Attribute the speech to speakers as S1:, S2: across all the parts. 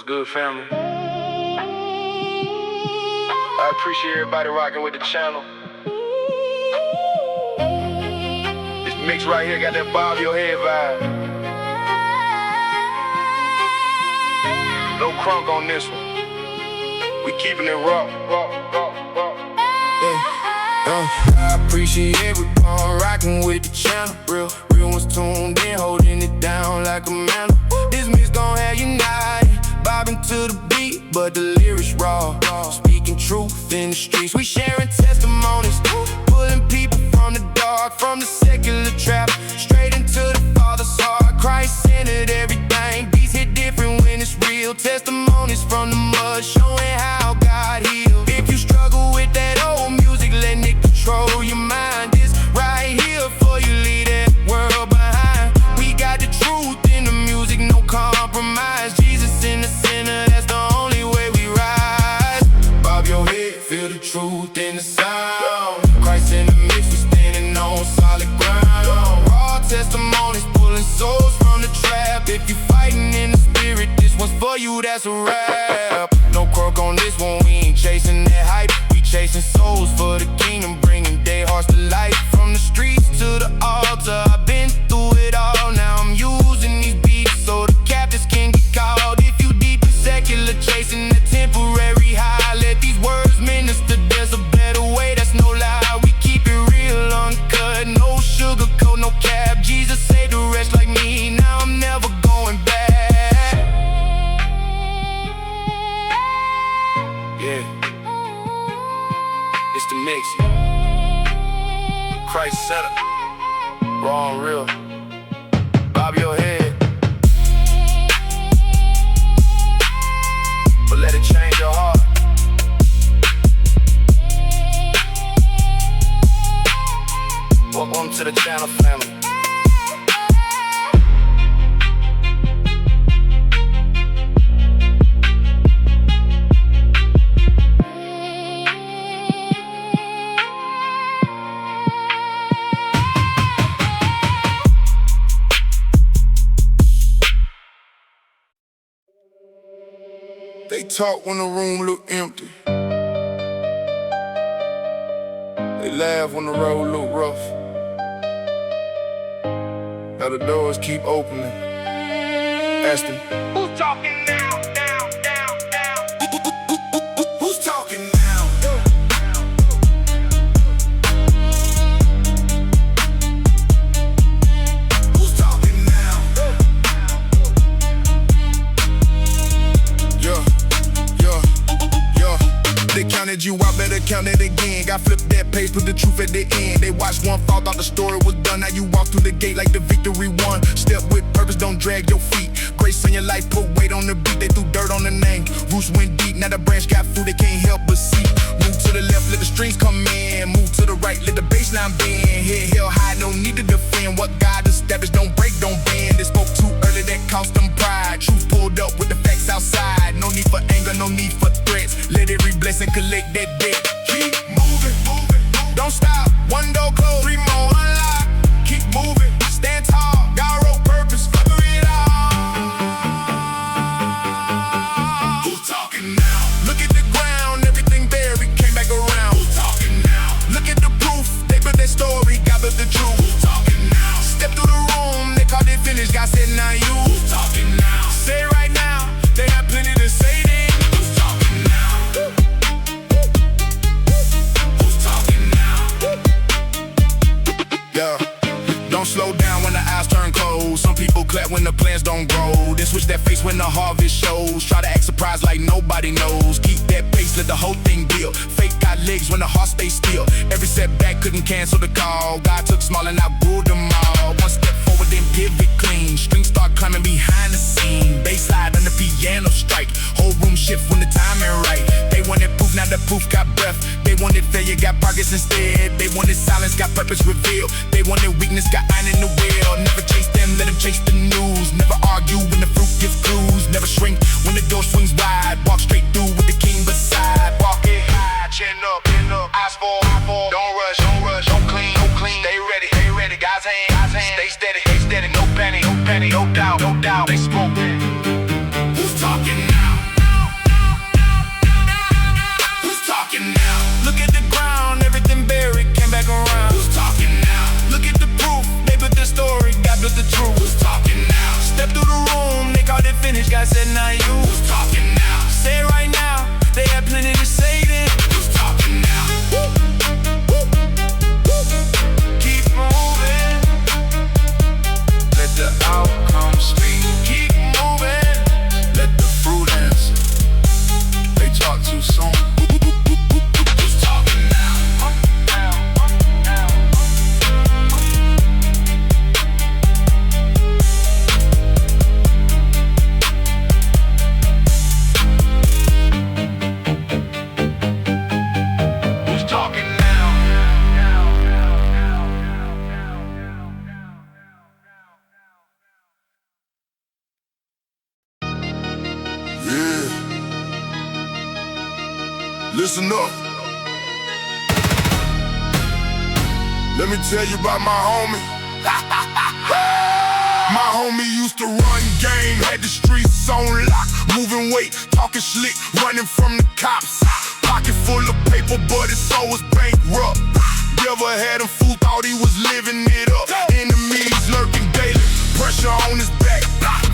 S1: good, family? I appreciate everybody rocking with the channel. This mix right here got that bob your head vibe. No crunk on this one. We keeping it raw.
S2: I appreciate everyone rocking with the channel. Real ones tuned in, holding it down like a mantle. This mix gon' have you night, bobbing to the beat, but the lyrics raw. Speaking truth in the streets, we sharing testimonies, pulling people from the dark, from the secular trap, straight into the Father's heart. Christ-centered everything, beats hit different when it's real. Testimonies from the mud, showing how God healed. If you struggle with that old music, letting it control your mind, this right here for you, leave that world behind. We got the truth in the music, no compromise. Jesus in the center, that's the only way we rise. Bob your head, feel the truth in the sound. Christ in the mix, we standing on solid ground. Raw testimonies, pulling souls from the trap. If you fighting in the spirit, this one's for you, that's a rap. No croak on this one, we ain't chasing that hype. We chasing souls for the kingdom, bringing their hearts to life. From the streets to the altar, I've been through it all. Now I'm using these beats so the captives can get called. If you deep in secular, chasing the temporary high, let these words minister, there's a better way, that's no lie. We keep it real, uncut, no sugarcoat, no cap. Jesus saved the rest like me, now I'm never going back. Yeah, it's the mix. Christ set up, raw and real. Bob your head, but let it change your heart. Welcome to the channel, family. They talk when the room look empty. They laugh when the road look rough. Now the doors keep opening. Ask them, who's talking now? Who's talking now? Who's talking now? Yeah. They counted you, I better count it again. Got flipped that page, put the truth at the end. They watched one fall, thought the story was done. Now you walk through the gate like the victory won. Step with purpose, don't drag your feet. Grace on your life, put weight on the beat. They threw dirt on the name, roots went deep. Now the branch got fruit, they can't help but see. Move to the left, let the strings come in. Move to the right, let the baseline bend. Head held high, no need to defend. What God established, don't break, don't bend. They spoke too early, that cost them pride. Truth pulled up with the facts outside. No need for anger, no need for threats. Let every blessing collect that debt. Keep moving, don't stop. One door closed, three more unlocked. Keep moving, stand tall. God wrote purpose, cover it all. Who's talking now? Look at the ground, everything buried, came back around. Who's talking now? Look at the proof, they built that story, God built the truth. Who's talking now? Step through the room, they called it finished, God said now you. Who's talking now? Say it right now, they have plenty to say then. Who's talking now? Who's talking now? Yeah. Don't slow down when the eyes turn closed. Some people clap when the plans don't grow. Then switch that face when the harvest shows. Try to act surprised like nobody knows. Keep that pace, let the whole thing build. Fake got legs when the heart stays still. Every setback couldn't cancel the call. God took small and outgrew them all. One step forward, then pivot clean. Strings start climbing behind the scene. Bass slide on the piano strike. Whole room shift when the timing right. They wanted proof, now the proof got breath. They wanted failure, got progress instead. They wanted silence, got purpose revealed. They wanted weakness, got iron in the wheel. Never chase them, let them chase the news. Never argue when the fruit gets clues. Never shrink when the door swings wide. Walk straight through with the king beside. Walk it high, chin up, eyes fall. Don't rush, don't clean. Stay ready, God's hand. Stay steady, no panic, no doubt. They spoke. Who's talking now? Listen up. Let me tell you about my homie. My homie used to run game, had the streets on lock, moving weight, talking slick, running from the cops. Pocket full of paper, but his soul was bankrupt. Never had him fool, thought he was living it up. Enemies lurking daily, pressure on his back.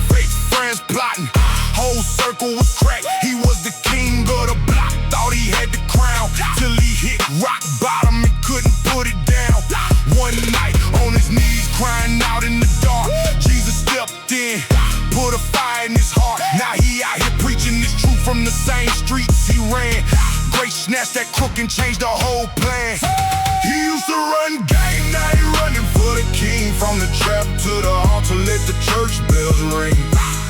S2: Fake friends plotting, whole circle was cracked. He was the king of the block, thought he had the crown, till he hit rock bottom and couldn't put it down. One night on his knees, crying out in the dark, Jesus stepped in, put a fire in his heart. Now he out here preaching this truth from the same streets he ran. Grace snatched that crook and changed the whole plan. He used to run game, now he running for the king. From the trap to the altar, let the church bells ring.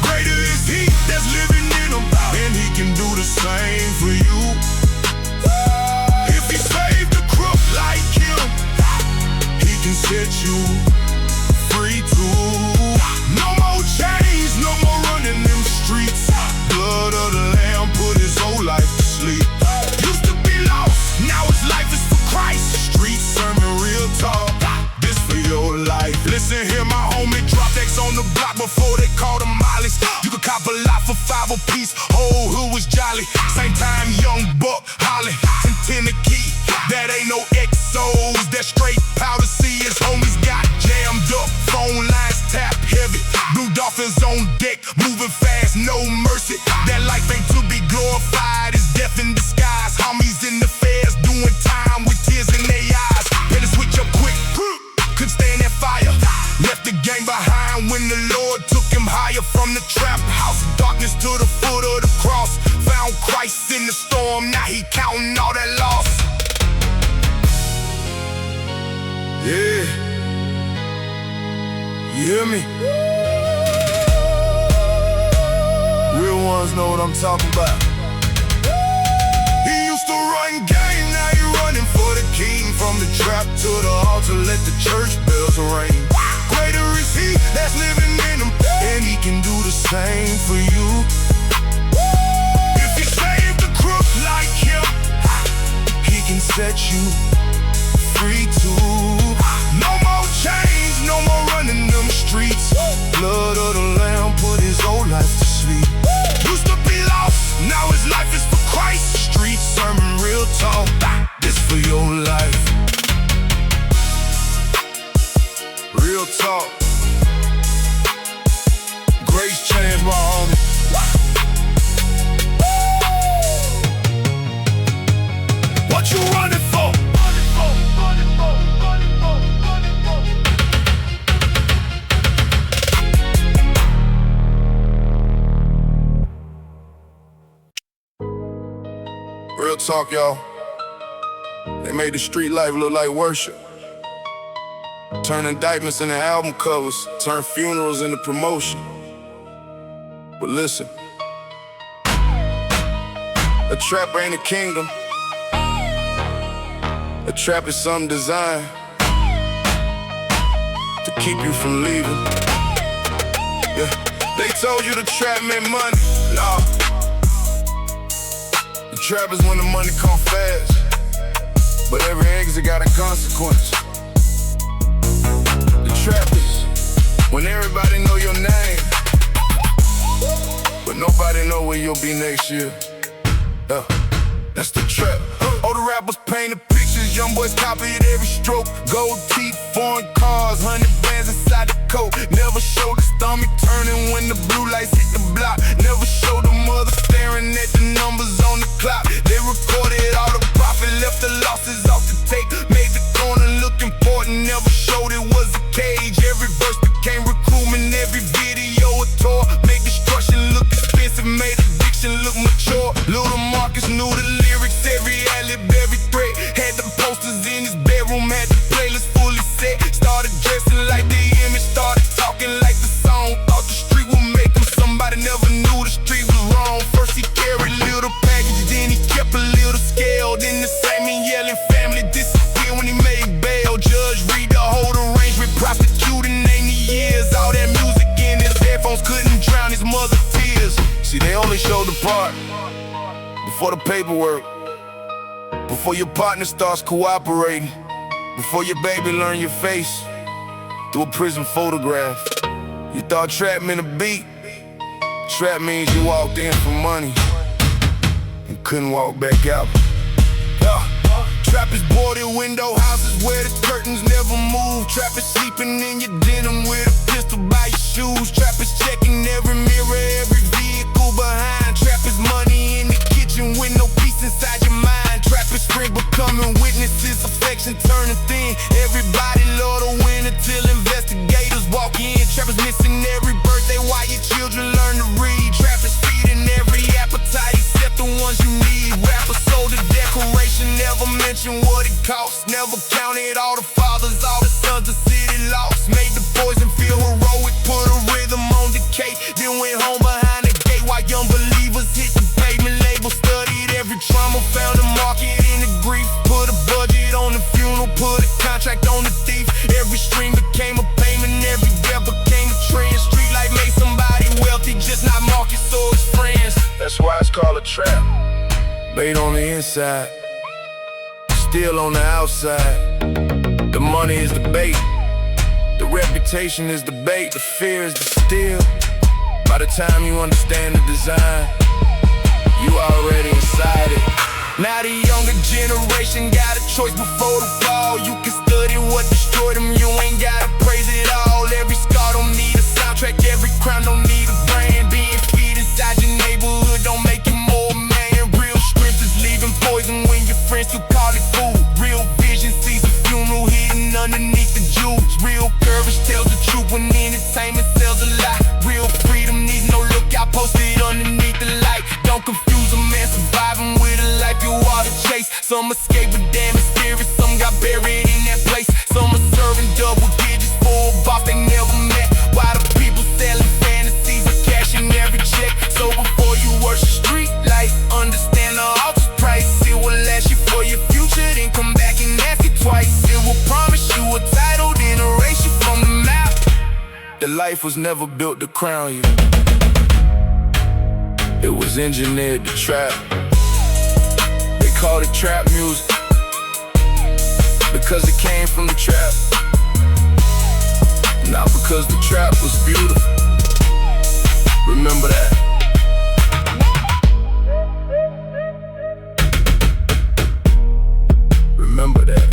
S2: Greater is he that's living in him, and he can do the same for you. If he saved the crook like him, he can set you free too. No more chains, no more running them streets. Blood of the lamb put his whole life to sleep. Used to be lost, now his life is for Christ. Street sermon, real talk, this for your life. Listen here, my homie dropped X on the block before they called him Molly's. You could cop a lot for $5 a piece, whole hood was jolly. Same time, young buck, Holly, and Tennessee. That ain't no XOs, that straight powder. See his homies got jammed up, phone lines tapped heavy. Blue dolphins on deck, moving fast, no mercy. That life ain't to be glorified, it's death in disguise. Homies in the feds doing time with tears in their eyes. Better switch up quick, couldn't stand that fire. Left the game behind when the Lord took him higher. From the trap house, darkness to the foot of the cross. Found Christ in the storm, now he counting all that loss. Yeah, you hear me? Real ones know what I'm talking about. He used to run game, now he running for the king. From the trap to the altar, let the church bells ring. Greater is he that's living in him, and he can do the same for you. If he saved the crook like him, he can set you free too. No more chains, no more running them streets. Blood of the lamb put his whole life to sleep. Used to be lost, now his life is for Christ. Street sermon, real talk, this for your life. Real talk. Grace changed my homie. What you running for? Real talk, y'all. They made the street life look like worship. Turn indictments into album covers, turn funerals into promotion. But listen, a trap ain't a kingdom. A trap is something designed to keep you from leaving. Yeah, they told you the trap meant money. Nah, the trap is when the money come fast, but every exit got a consequence. The trap is when everybody know your name, but nobody know where you'll be next year. Yeah, that's the trap. All the rappers painted pictures, young boys copied every stroke. Gold teeth, foreign cars, 100 bands inside the coat. Never show the stomach turning when the blue lights hit the block. Never show the mother staring at the numbers on the clock. They recorded all the profit, left the losses off the tape. Made the corner look important, never showed it was a cage. Every verse became recruitment, every video a tour. Made destruction look expensive, made addiction look mature. Little Marcus knew the lyrics, every ad-lib, every threat. Had the posters in his bedroom, had the playlist fully set. Started dressing like the image, started talking like the song. Thought the street would make him somebody, never knew the street was wrong. First he carried a little package, then he kept a little scale. Then the same and yelling family disappeared when he made bail. Judge read the whole arrangement, prosecuting 80 years. All that music in his headphones couldn't drown his mother's tears. See, they only showed the part before the paperwork. Before your partner starts cooperating, before your baby learn your face through a prison photograph. You thought trap meant a beat. Trap means you walked in for money and couldn't walk back out. Trap is boarded window houses where the curtains never move. Trap is sleeping in your denim with a pistol by your shoes. Trap is checking every mirror, every vehicle behind. Trap is money in the kitchen with no peace inside your mind. Trap is spring becoming witnesses, affection turning thin. Everybody love to win until investigators walk in. Trap is missing every birthday while your children learn to read. Trap is feeding every appetite except the ones you need. Rappers sold the decoration, never mention what it costs. Never counted all the fathers, all the sons the city lost. Made the poison feel heroic, put a rhythm on decay. Then went home behind the gate while young believers hit the pavement. Label studied every trauma, found a market in the grief. Put a budget on the funeral, put a contract on the thief. Every stream became a payment, every debt became a trend. Street life made somebody wealthy, just not Marcus or his friends.
S1: That's why it's called a trap.
S2: Bait on the inside, still on the outside. The money is the bait, the reputation is the bait, the fear is the steal. By the time you understand the design, you already inside it. Now the younger generation got a choice before the fall. You can study what destroyed them, you ain't gotta praise it all. Every scar don't need a soundtrack, every crime don't need a brand. Being feed inside your neighborhood don't make you more man. Real strength is leaving poison when your friends still call it food. Real vision sees a funeral hidden underneath the jewels. Real courage tells the truth when entertainment sells a lie. Real freedom needs no lookout posted underneath the light. Don't confuse a man surviving with a life you ought to chase. Some escape with damn spirits, some got buried in that place. Some are serving double digits for a boss they never met. Why the people selling fantasies or cashing every check? So before you worship street life, understand the altar's price. It will last you for your future, then come back and ask it twice. It will promise you a title, then erase you from the map. The life was never built to crown you, it was engineered to trap. They called it trap music because it came from the trap, not because the trap was beautiful. Remember that. Remember that.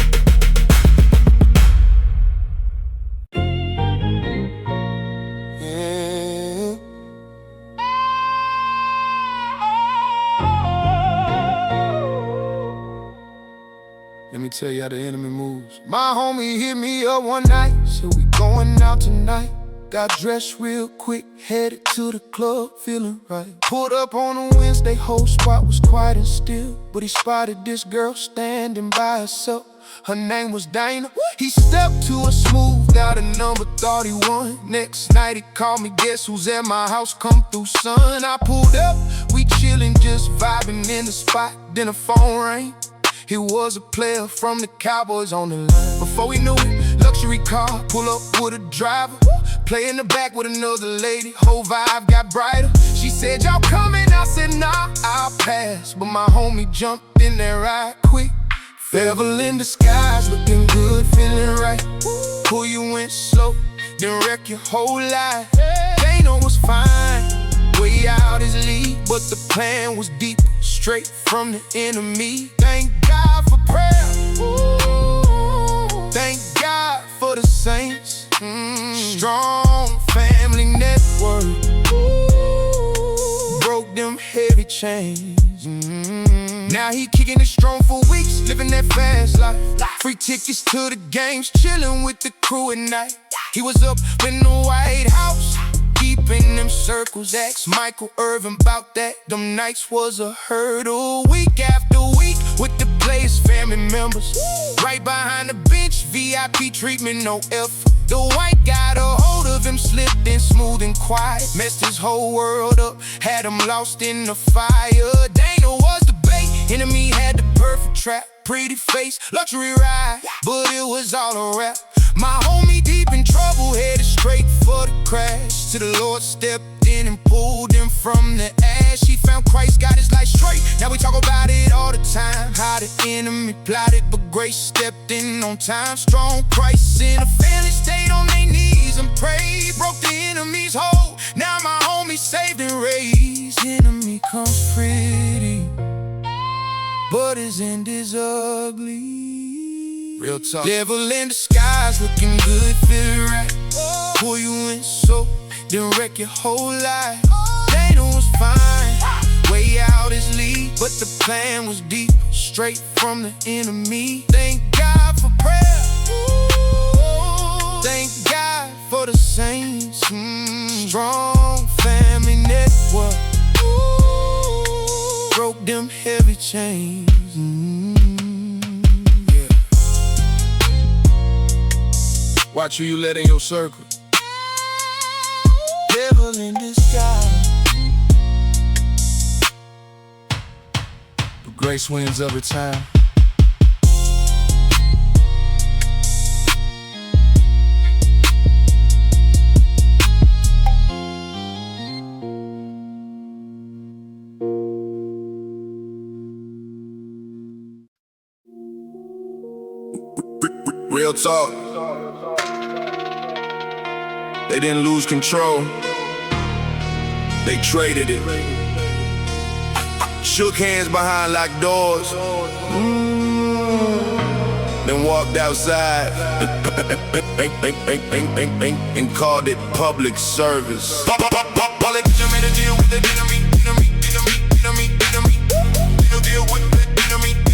S2: Let me tell you how the enemy moves. My homie hit me up one night, said we going out tonight. Got dressed real quick, headed to the club, feeling right. Pulled up on a Wednesday, whole spot was quiet and still. But he spotted this girl standing by herself. Her name was Dana. He stepped to her smooth, got a number, thought he won. Next night he called me, guess who's at my house, come through son. I pulled up, we chillin', just vibing in the spot. Then the phone rang. He was a player from the Cowboys on the line. Before we knew it, luxury car, pull up with a driver. Play in the back with another lady, whole vibe got brighter. She said, y'all coming? I said, nah, I'll pass. But my homie jumped in there right quick. Devil in disguise, looking good, feeling right. Pull you in slow, then wreck your whole life. Dana was fine, way out his league, but the plan was deep, straight from the enemy. Thank God for prayer. Thank God for the saints. Strong family network. Broke them heavy chains. Now he kicking it strong for weeks, living that fast life. Free tickets to the games, chilling with the crew at night. He was up in the White House, deep in them circles. Asked Michael Irvin about that. Them nights was a hurdle, week after week with the players, family members. Right behind the bench, VIP treatment, no effort. The white got a hold of him, slipped in smooth and quiet. Messed his whole world up, had him lost in the fire. Dana was the bait, enemy had the perfect trap. Pretty face, luxury ride, but it was all a wrap. My homie deep in trouble, headed straight for the crash. Till the Lord stepped in and pulled him from the ash. He found Christ, got his life straight. Now we talk about it all the time, how while the enemy plotted, but grace stepped in on time. Strong Christ in a family stayed on their knees and prayed, broke the enemy's hold. Now my homie saved and raised. Enemy comes pretty, but his end is ugly. Real talk. Devil in disguise, looking good, feeling right. Pull you in so, then wreck your whole life. Dana was fine, way out his league, but the plan was deep, straight from the enemy. Thank God for prayer. Thank God for the saints. Strong family network. Broke them heavy chains. Yeah. Watch who you let in your circle. Devil in disguise, but grace wins every time. Real talk. They didn't lose control, they traded it. Shook hands behind locked doors, then walked outside and called it public service. Politician made a deal with the enemy. Deal with the enemy. Deal with the enemy.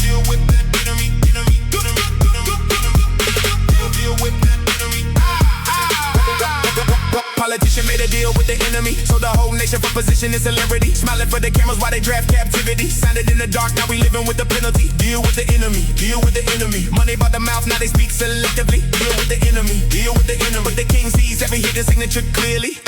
S2: Deal with the enemy. Politician made a deal with the enemy, so the whole nation for position and celebrity. Smiling for the cameras while they draft captivity. Signed it in the dark, now we living with the penalty. Deal with the enemy, deal with the enemy. Money by the mouth, now they speak selectively. Deal with the enemy, deal with the enemy. But the king sees every hidden signature clearly.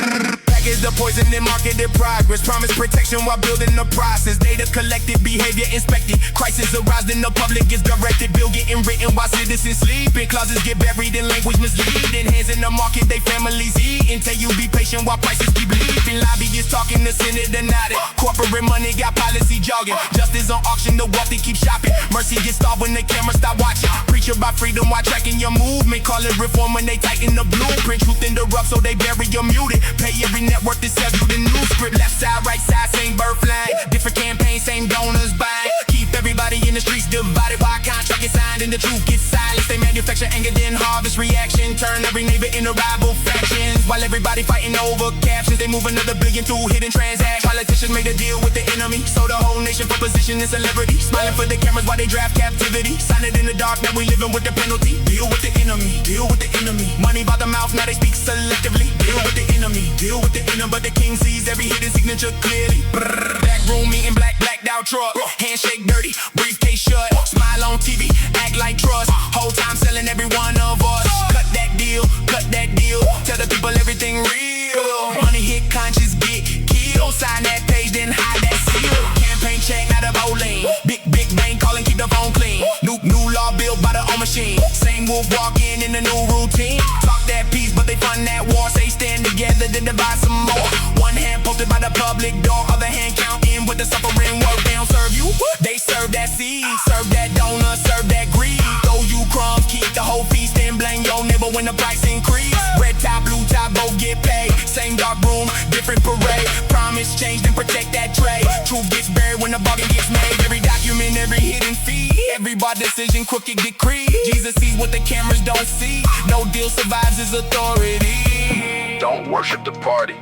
S2: Package the poison and marketed progress. Promise protection while building the process. Data collected, behavior inspected. Crisis arise, then the public is directed. Bill getting written while citizens sleeping. Clauses get buried in language misleading. Hands in the market, they families eating. Tell you be patient while prices keep leaping. Lobbyists talking, the Senate denied it. Corporate money got policy jogging. Justice on auction, the wealthy keep shopping. Mercy gets starved when the camera stop watching. Preach about freedom while tracking your movement. Call it reform when they tighten the blueprint. Truth interrupt so they bury you muted. Pay every network that sells you the new script. Left side, right side, same birth line. Different campaign, same donors buying. Keep everybody in the streets divided. By contract get signed and the truth gets silenced. They manufacture anger, then harvest reaction. Turn every neighbor into rival factions. While everybody fighting over captions, they move another billion through hidden transactions. Politicians made a deal with the enemy, so the whole nation for position and celebrity. Smiling for the cameras while they draft captivity. Sign it in the dark, now we living with the penalty. Deal with the enemy, deal with the enemy. Money by the mouth, now they speak selectively. Deal with the enemy, deal with the enemy. But the king sees every hidden signature clearly. Back room meeting, blacked out truck. Handshake dirty, briefcase shut. Smile on TV, act like trust. Whole time selling every one of us. Cut that deal, cut that deal. Tell the people everything real. Money hit, conscience get killed. Sign that page, then hide that seal. Campaign check, not a bowling. Big bang calling, keep the phone clean. New law built by the old machine. Same wolf walking in the new routine. Talk that peace, but they fund that war. Say stand together, then divide some more. One hand posted by the public door, other hand counting with the suffering work. They don't serve you, they serve that seed. Serve that donor, serve that greed. Throw you crumbs, keep the whole feast, and blame your neighbor when the price increase. Red tie, blue tie, both get paid. Same dark room, different parade. Promise change, then protect that trade. Truth gets buried when the bargain gets made. Every document, every hidden fee. Every bar decision, crooked decree. Jesus sees what the cameras don't see. No deal survives his authority.
S1: Don't worship the party,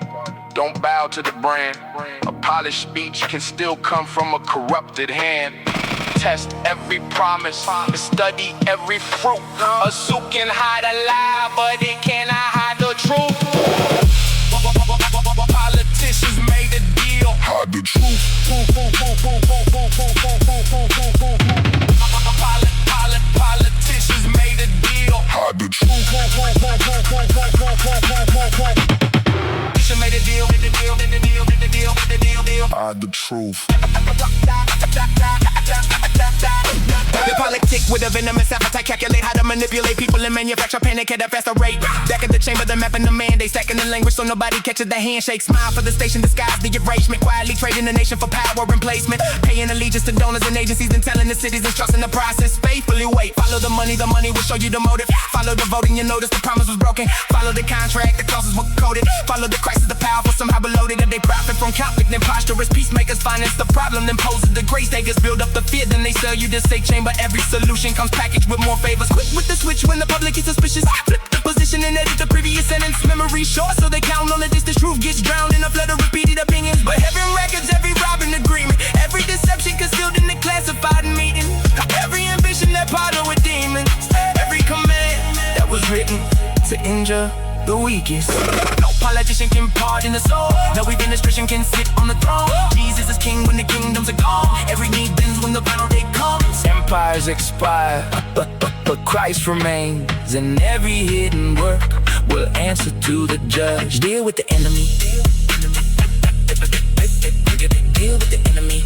S1: don't bow to the brand. A polished speech can still come from a corrupted hand. Test every promise, study every fruit. A suit can hide a lie, but it cannot hide the truth. Politicians made a deal, hide the truth. Politicians made a deal, hide the truth. Made a deal, hide the truth.
S2: The politic with a venomous appetite calculate how to manipulate people and manufacture panic at a faster rate. Back at the chamber, they're mapping the mandate, stacking the language so nobody catches the handshake. Smile for the station, disguise the arrangement. Quietly trading the nation for power and placement. Paying allegiance to donors and agencies and telling the citizens trust in the process. Faithfully wait, follow the money will show you the motive. Follow the voting, you notice the promise was broken. Follow the contract, the clauses were coded. Follow the crisis, the powerful somehow below it. If they profit from conflict, then posturous peacemakers finance the problem, then poses the grace takers build up the fear, then they sell you this safe chamber. Every solution comes packaged with more favors. Quick with the switch when the public is suspicious. Flip the position and edit the previous sentence. Memory short, so they count on it. This truth gets drowned in a flood of repeated opinions. But heaven records every robbing agreement, every deception concealed in the classified meeting, every ambition that partnered with demons, every command that was written to injure the weakest. No politician can pardon the soul. No administration can sit on the throne. Jesus is king when the kingdoms are gone. Every need bends when the final day comes. Empires expire, but Christ remains. And every hidden work will answer to the judge. Deal with the enemy. Deal with the enemy.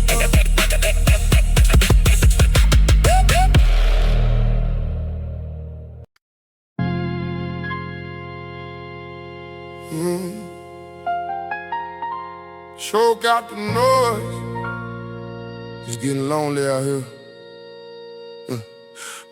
S3: Choke out the noise. It's getting lonely out here.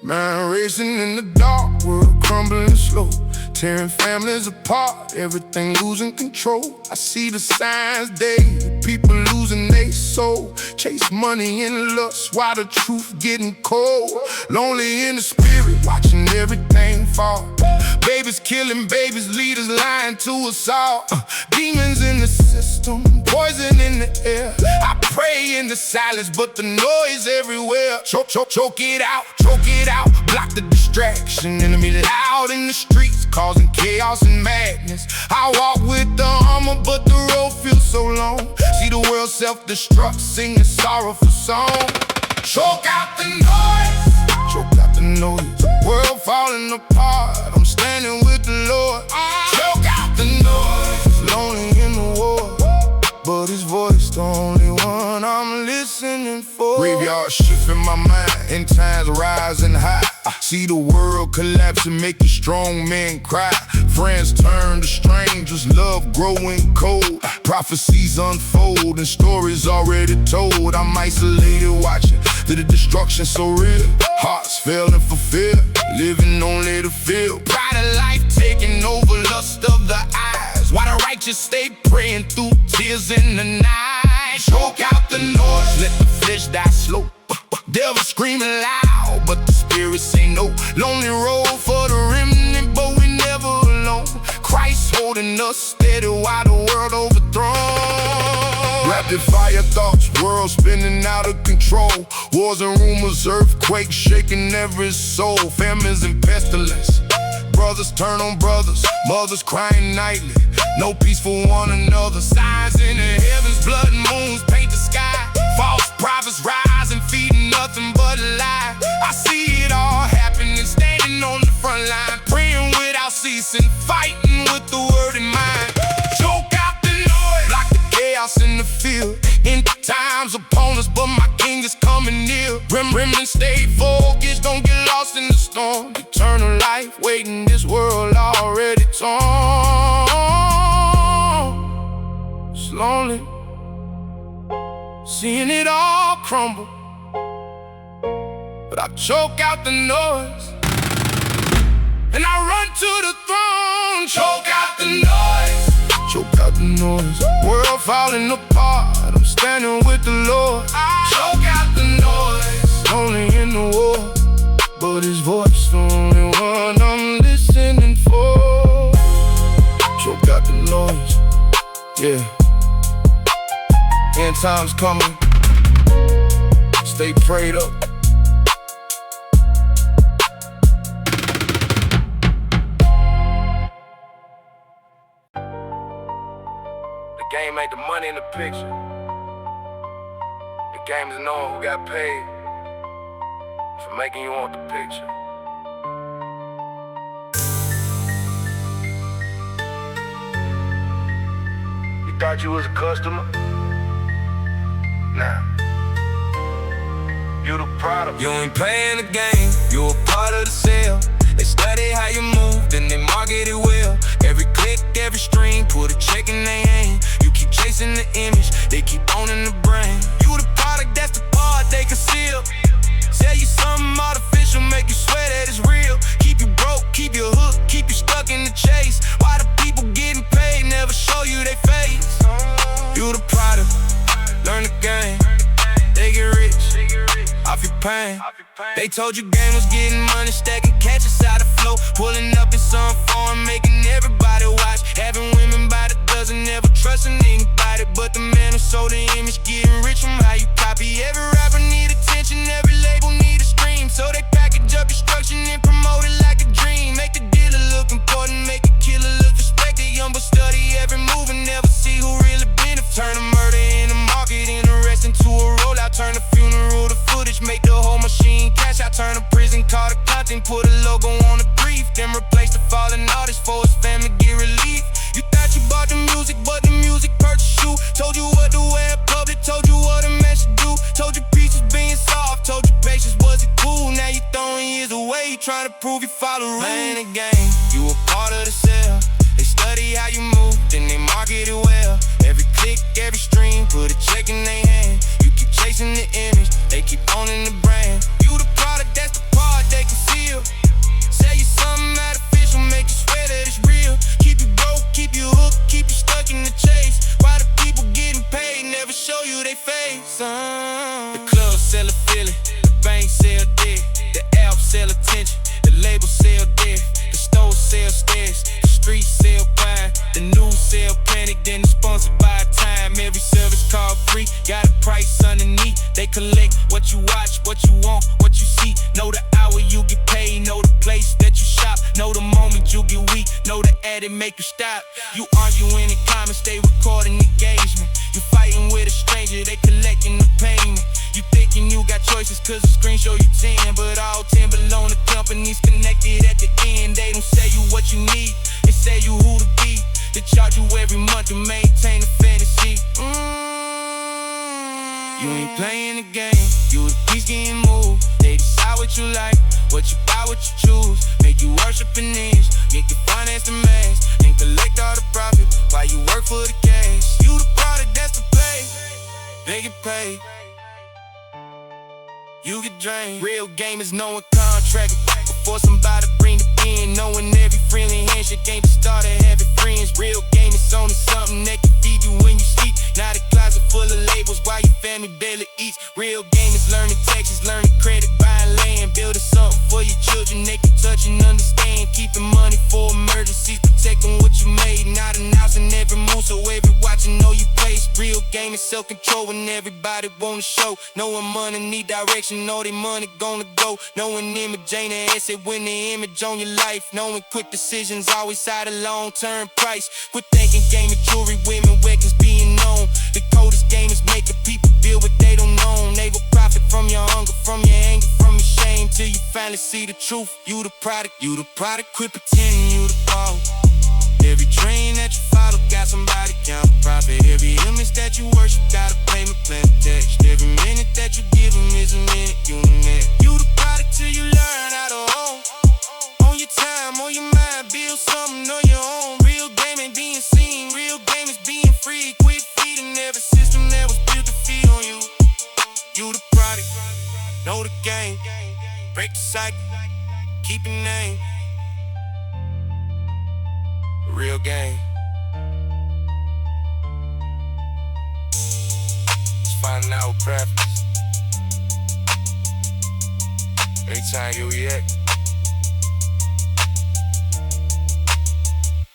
S3: Man racing in the dark, world crumbling slow, tearing families apart, everything losing control. I see the signs daily, people losing their soul, chase money and lust while the truth getting cold. Lonely in the spirit, watching everything fall. Babies killing babies, leaders lying to us all. Demons in the system, poison in the air. I pray in the silence, but the noise everywhere. Choke it out, block the distraction. Enemy loud in the streets, causing chaos and madness. I walk with the armor, but the road feels so long. See the world self-destruct, singing sorrowful song. Choke out the noise, choke out the noise. World falling apart, I'm standing with the Lord. Choke out the noise, lonely in the war, but his voice the only one I'm listening for. Graveyard shift in my mind, end times rising high. I see the world collapsing, making strong men cry. Friends turn to strangers, love growing cold. Prophecies unfold and stories already told. I'm isolated watching the destruction so real. Hearts failing for fear, living only to feel. Pride of life taking over, lust of the eyes, while the righteous stay praying through tears in the night. Choke out the noise, let the flesh die slow. Devil screaming loud, but the spirit say no. Lonely road for the remnant, but we never alone. Christ holding us steady while the world overthrown. Rapid fire thoughts, world spinning out of control. Wars and rumors, earthquakes shaking every soul. Famines and pestilence, brothers turn on brothers, mothers crying nightly. No peace for one another. Signs in the heavens, blood and moons paint the sky. False prophets rise and feeding nothing but a lie. I see it all happening, standing on the front line, praying without ceasing, fighting with the word in mind. Choke out the noise, block the chaos in the field. In times upon us, but my king is coming near. Remnant stay focused, don't get lost in the storm. Eternal life waiting, this world already torn. It's lonely, seeing it all crumble, but I choke out the noise and I run to the throne. Choke out the noise, choke out the noise. World falling apart, I'm standing with the Lord. Choke out the noise, only in the war, but his voice the only one I'm listening for. Choke out the noise, yeah. End time's coming, stay prayed up. The game ain't the money in the picture. The game is knowing who got paid for making you want the picture. You thought you was a customer? Nah,
S1: You the product.
S2: You ain't playing the game, you a part of the sale. They study how you move, then they market it well. Every click, every stream, put a check in their hand. You keep chasing the image, they keep owning the brand. You the product, that's the part they conceal. Sell you something artificial, make you swear that it's real. Keep you broke, keep you hooked, keep you stuck in the chase. Why the people getting paid never show you they face? You the product, learn the game. They get rich off your pain. They told you game was getting money, stacking catch us out of flow. Pulling up in some form, making everybody watch. Having women by the dozen, never trusting anybody but the man who sold the image. Getting rich from how you copy. Every rapper need attention, every label need a stream. So they package up destruction and promote it like a dream. Make the dealer look important, make the killer look respected. Young but study every move and never see who really benefit. Turn a murder into marketing, arrest into a rollout. Turn a funeral to footage, make the whole machine cash out. Turn a prison car to content, put a logo on the brief. Then replace the fallen artist for his family get relief. You thought you bought the music, but the music purchased you. Told you what to wear in public, told you what a man should do. Told you peace was being soft, told you patience wasn't cool. Now you throwing years away, trying to prove you follow rules. Playing the game, you a part of the sale. They study how you move, then they market it well. Every click, every stream, put a check in their hand. You keep chasing the image, they keep owning the brand. You the product, that's the part they conceal. Sell you something artificial, make you swear that it's real. Keep you broke, keep you hooked, keep you stuck in the chase. Why the people getting paid never show you they face? The club sell a feeling, the bank sell dead, the app sell attention, the label sell dead, the store sell stairs, the streets sell pine, the news sell panic, then it's sponsored by time. Every service called free, got a price underneath. They collect what you watch, what you want, what you see. Know the hour you get paid, know the place that you shop, know the moment you get weak, know the ad that make you stop. You arguing in comments, they recording engagement. You fighting with a stranger, they collecting the payment. You thinking you got choices cause the screen show you 10, but all 10 belong to companies connected at the end. They don't say you what you need, they say you who to be. They charge you every month to maintain the fantasy. You ain't playing the game, you the piece getting moved. They decide what you like, what you buy, what you choose. Make you worship an inch, make you finance the max, and collect all the profit while you work for the cash. You the product, that's the play. They get paid, you get drained. Real gamers knowing contract before somebody bring the pen. Knowing every friendly handshake ain't the start of having friends. Real game is only something that can feed you when you sleep. Not a closet full of labels while your family barely eats. Real game is learning taxes, learning credit, buying land, building something for your children they can touch and understand. Keeping money for emergencies, protecting what you made, not announcing every move so every watching know you place. Real game is self-control when everybody wanna show. Knowing money need direction, know they money gonna go. Knowing image ain't an asset when the image on your life. Knowing quick decisions always had a long-term price. Quit thinking gaming jewelry, women, weapons being known. The coldest game is making people build what they don't own. They will profit from your hunger, from your anger, from your shame, till you finally see the truth. You the product, you the product. Quit pretending you the ball. Every dream that you follow got somebody count profit. Every image that you worship got a payment plan attached. Every minute that you give them is a minute you net. You the product till you learn how to own. On your time, on your mind, build something on your own. Real game ain't being seen, real game is being free. Quit feeding every system that was built to feed on you. You the product, know the game, break the cycle, keep your name. Real game. Just finding out preference. Anytime you react.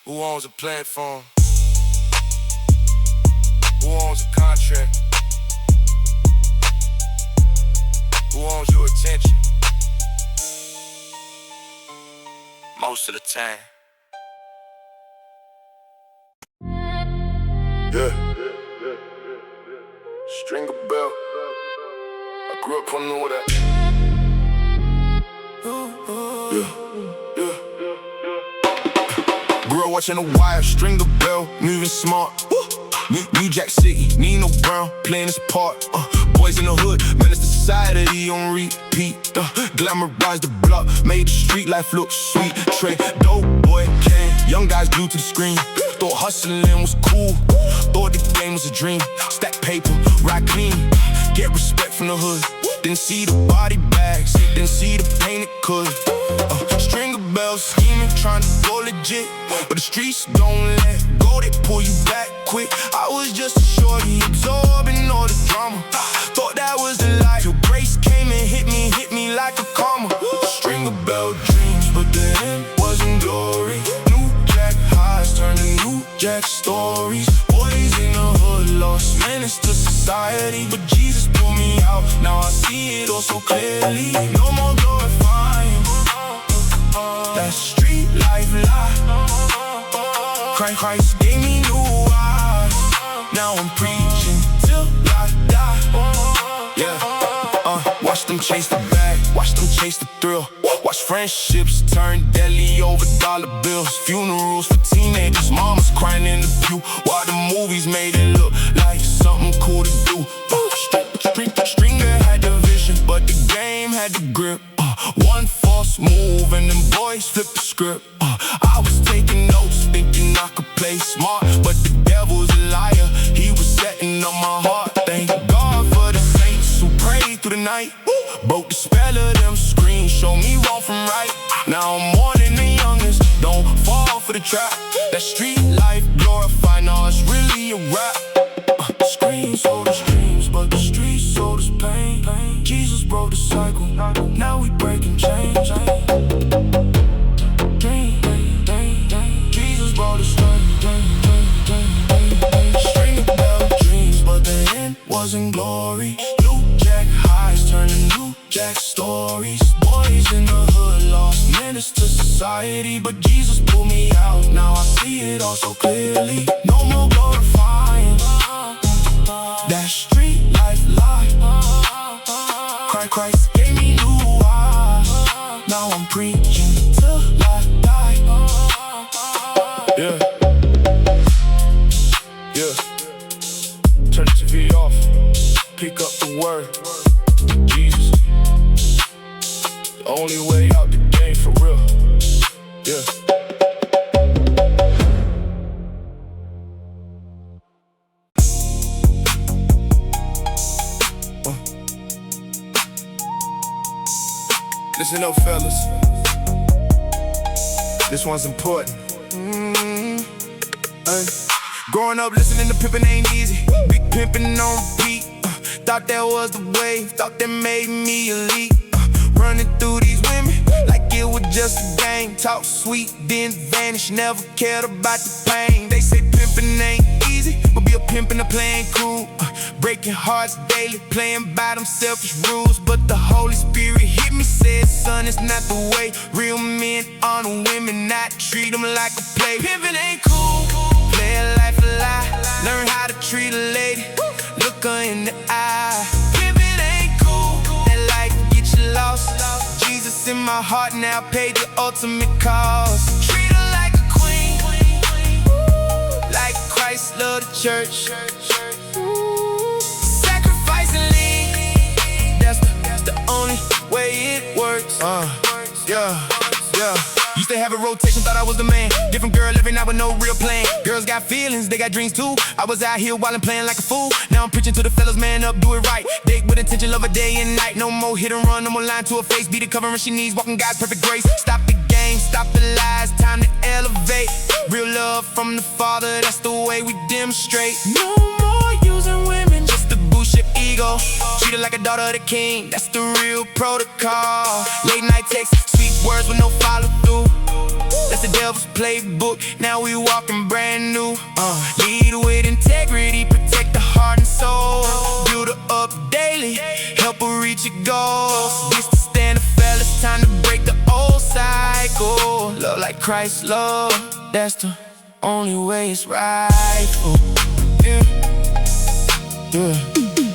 S2: Who owns a platform? Who owns a contract? Who owns your attention? Most of the time.
S3: Yeah. String a bell. I grew up on all that. Yeah. Grew up watching The Wire, string the bell, moving smart. New Jack City, Nino Brown playing his part. Boys in the hood, menace to
S2: society on repeat. Glamorized the block, made the street life look sweet. Trey, dope boy, can young guys glued to the screen. Thought hustling was cool, thought the game was a dream. Stack paper, ride clean, get respect from the hood. Didn't see the body bags, didn't see the pain it could. String of bells, scheming, trying to go legit, but the streets don't let go, they pull you back quick. I was just a shorty, absorbing all the drama. Thought that was the life, till grace came and hit me like a karma. String of bell dreams, but the end wasn't glory. New jack highs turned to new jack stories. Boys in the hood lost menace to society, but Jesus pulled me out, now I see it all so clearly. No more glorifying that street life lie. Christ gave me new eyes, now I'm preaching till I die. Yeah, watch them chase the bag, watch them chase the thrill. Watch friendships turn deadly over dollar bills. Funerals for teenagers, mamas crying in the pew, while the movies made it look like something cool to do. Stringer had the vision, but the game had the grip. One false move and them boys flipped the script. I was taking notes, thinking I could play smart, but the devil's a liar, he was setting up my heart. Thank God for the saints who prayed through the night, broke the spell of them screens, showed me wrong from right. Now I'm mourning the youngest, don't fall for the trap. That street life glorified, now it's really a rap. Screams sold us dreams, but the streets sold us pain. Jesus broke the cycle, now we breaking chains. Jesus brought us string of bell dreams, but the end wasn't glory. New jack highs turned to new jack stories. Boys in the hood lost menace to society, but Jesus pulled me out, now I see it all so clearly. No more glorifying that street life lie. Christ gave me new eyes, now I'm preaching till I die. Yeah, yeah. Turn the TV off, pick up the word. Jesus, the only way out the game for real. Yeah. Listen up, fellas, this one's important. Growing up listening to Pimpin' ain't easy. Big Pimpin' on repeat. Thought that was the wave, thought that made me elite. Running through these women like it was just a game. Talk sweet, then vanish, never cared about the pain. They say pimpin' ain't easy, but be a pimp in a playing cool. Breaking hearts daily, playing by them selfish rules. But the Holy Spirit hit me, said, son, it's not the way. Real men honor women, not treat them like a play. Pimpin' ain't cool, play a life a lie. Learn how to treat a lady, look her in the eye. Pimpin' ain't cool, that life get you lost. Jesus in my heart now paid the ultimate cost. Treat her like a queen, like Christ loved the church. That's the only way it works. Yeah. Used to have a rotation, thought I was the man. Different girl every night with no real plan. Girls got feelings, they got dreams too. I was out here wildin' playing like a fool. Now I'm preaching to the fellas, man up, do it right. Date with intention, love her day and night. No more hit and run, no more lying to her face. Be the covering she needs, walking God's perfect grace. Stop the game, stop the lies, time to elevate. Real love from the Father, that's the way we demonstrate. No more using women just to boost your ego. Treat her like a daughter of the king, that's the real protocol. Late night texts, sweet words with no follow through. That's the devil's playbook, now we walking brand new. Lead with integrity, protect the heart and soul. Build her up daily, help her reach your goals. This to stand a fellas, time to break the old cycle. Love like Christ love, that's the only way it's right.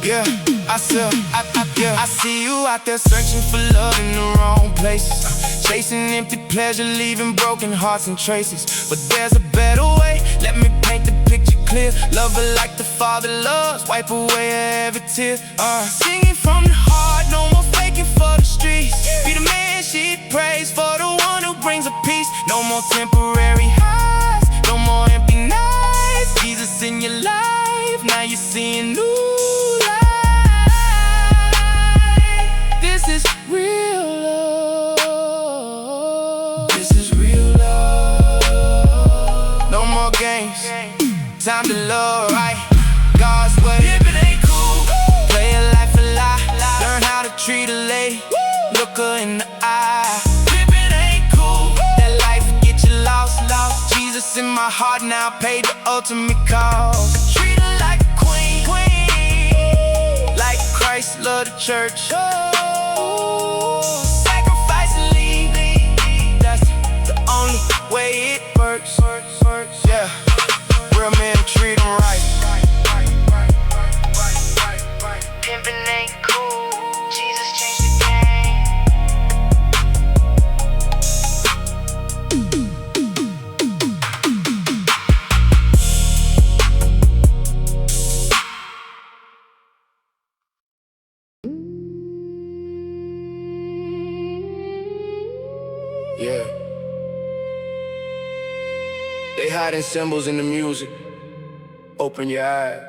S2: Yeah, I see you out there searching for love in the wrong places. Chasing empty pleasure, leaving broken hearts and traces. But there's a better way, let me paint the picture clear. Love her like the Father loves, wipe away every tear. Singing from the heart, working for the streets. Be the man she prays for, the one who brings a peace. No more temporary highs, no more empty nights. Jesus in your life, now you're seeing new life. This is real love. This is real love. No more games, time to love right. God's way. Pimpin' ain't cool. Play a life a lie. Learn how to treat a lady. Look her in the eye. Pimpin' ain't cool. That life get you lost. Jesus in my heart now paid the ultimate cost. Treat her like a queen. Like Christ loved the church. Sacrifice and leave. That's the only way it works. Yeah. Real men treat them right. Pimpin' ain't cool. Jesus changed the game. Yeah. They hiding symbols in the music. Open your eyes.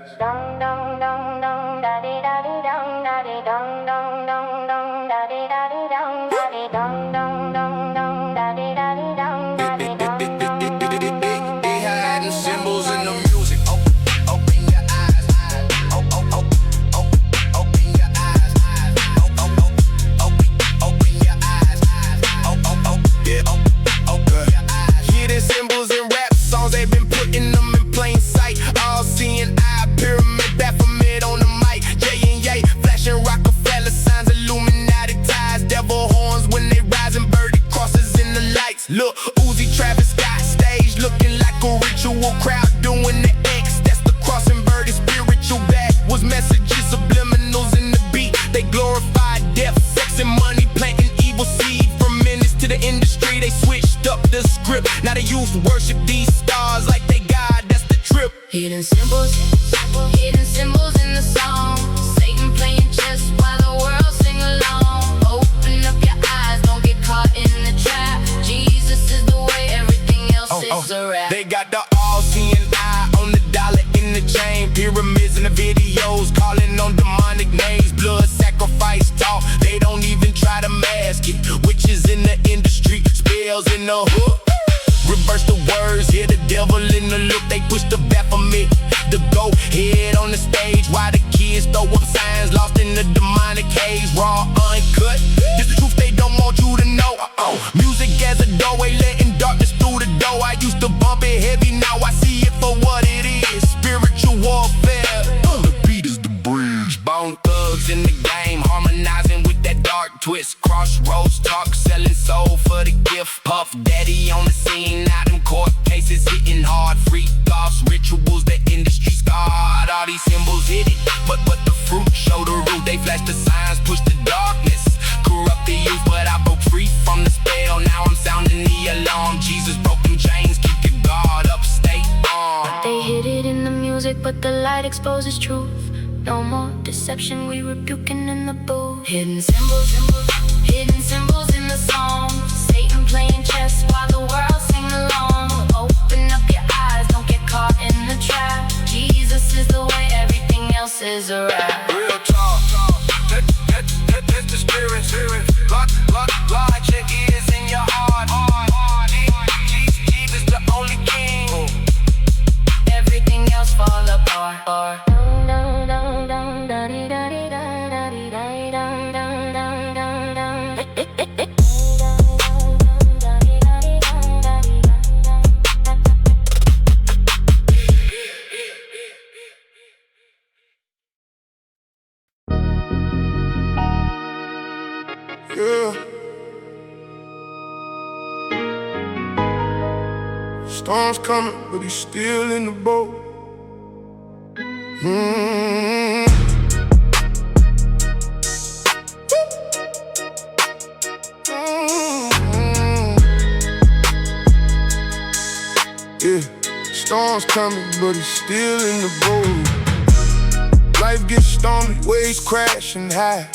S2: They hiding symbols in the music. Open your eyes. Open your eyes. Open your eyes. Yeah. Hear the symbols in rap songs, they've been putting them in plain sight. All seeing eye, pyramid, Baphomet on the mic. J and Ye, flashing Rockefeller signs, Illuminati ties, devil horns when they rising, birdie crosses in the lights. Look, Uzi, Travis Scott, stage looking like a ritual, crowd doing the X. That's the cross inverted, spiritual back was messages, subliminals in the beat. They glorified death, sex, and money, planting evil seed. From menace to the industry, they switched up the script. Now they use to worship these stars like they God, that's the trip.
S4: Hidden symbols in the song. Satan playing chess while the world sing along. Open up your eyes, don't get caught in the trap. Jesus is the way, everything else is a rap.
S2: They got the all-seeing eye on the dollar in the chain. Pyramids in the videos, calling on demonic names. Blood sacrifice talk, they don't even try to mask it. Witches in the industry, spells in the hook. Reverse the words, hear the devil in the look. They push the Baphomet, the go head on the stage. While the kids throw up signs, lost in the demonic haze. Raw, uncut, this the truth they don't want you to know. Music as a doorway, letting darkness through the door. I used to bump it heavy, now I see it for what it is. Spiritual warfare, the beat is the bridge. Bone thugs in the game, harmonizing with that dark twist. Crossroads talk, selling soul for the gift. Puff Daddy on the scene, now them court cases hitting hard. Freak offs, rituals, the industry scarred. All these symbols hit it, but the fruit show the root. They flash the signs, push the darkness, corrupt the youth. But I broke free from the spell, now I'm sounding the alarm. Jesus broke them chains, keep your guard up, stay on.
S4: They hid it in the music, but the light exposes truth. No more deception, we rebuking in the booth. Hidden symbols in the song. Satan playing chess while the world sing along. Open up your eyes, don't get caught in the trap. Jesus is the way, everything else is a rap.
S2: Real talk, that's the spirit. Lock your ears in your heart. Jesus the only king.
S4: Everything else fall apart.
S3: Yeah. Storm's coming, but he's still in the boat. Yeah, storm's coming, but he's still in the boat. Life gets stormy, waves crashing high.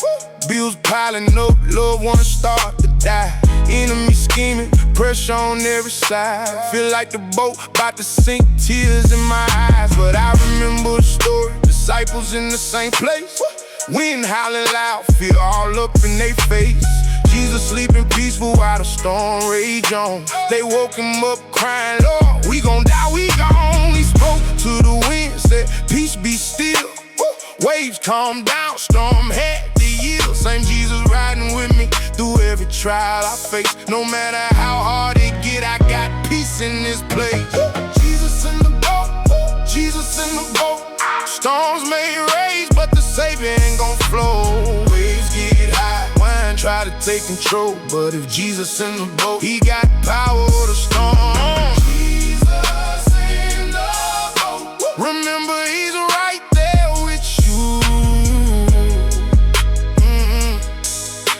S3: Bills piling up, loved ones start to die. Enemy scheming, pressure on every side. Feel like the boat about to sink, tears in my eyes. But I remember the story, disciples in the same place. Wind howling loud, fear all up in their face. Jesus sleeping peaceful while the storm rage on. They woke him up crying, Lord, we gon' die, we gone. He spoke to the wind, said, peace be still. Waves calm down, storm had to yield. Same Jesus riding with me through every trial I face. No matter how hard it get, I got peace in this place. Jesus in the boat, Jesus in the boat. Storms may rage, but the Savior ain't gon' flow. Waves get high, wine try to take control, but if Jesus in the boat, he got power of the storm. Jesus in the boat. Remember, he's right there with you.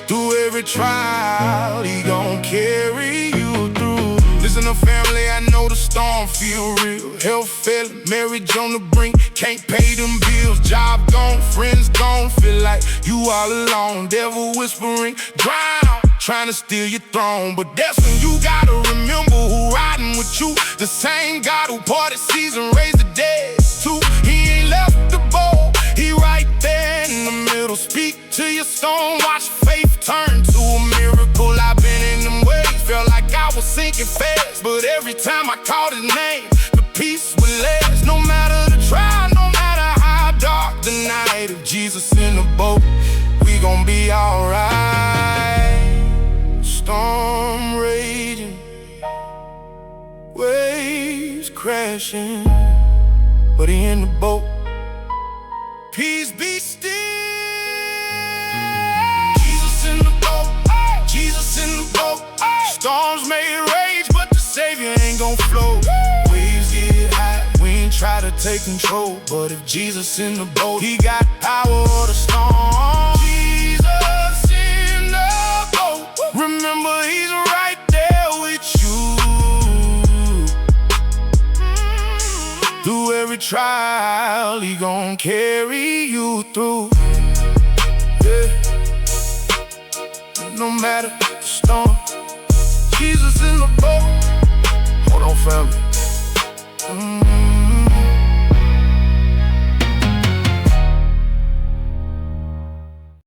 S3: Through every trial, he gon' carry you through. Listen to family, I know the storm feel real. Health failing, marriage on the brink, can't pay them bills. Job gone, friends gone, feel like you all alone. Devil whispering, drown, trying to steal your throne. But that's when you gotta remember who riding with you. The same God who parted seas and raised the dead too. He ain't left the boat, he right there in the middle. Speak to your storm, watch faith turn to a miracle. I've been in them waves, felt like I was sinking fast, but every time I called his name, the peace would last. No matter the trial, no matter how dark the night, if Jesus in the boat, we gon' be alright. Storm raging, waves crashing, but he in the boat. Peace be still. Jesus in the boat, Jesus in the boat. Storms may rage, but the Savior ain't gon' float. Waves get high, we ain't try to take control, but if Jesus in the boat, he got power of the storm. Jesus in the boat. Remember, he's right there with you. Through every trial, he gon' carry you through. Yeah. No matter the storm,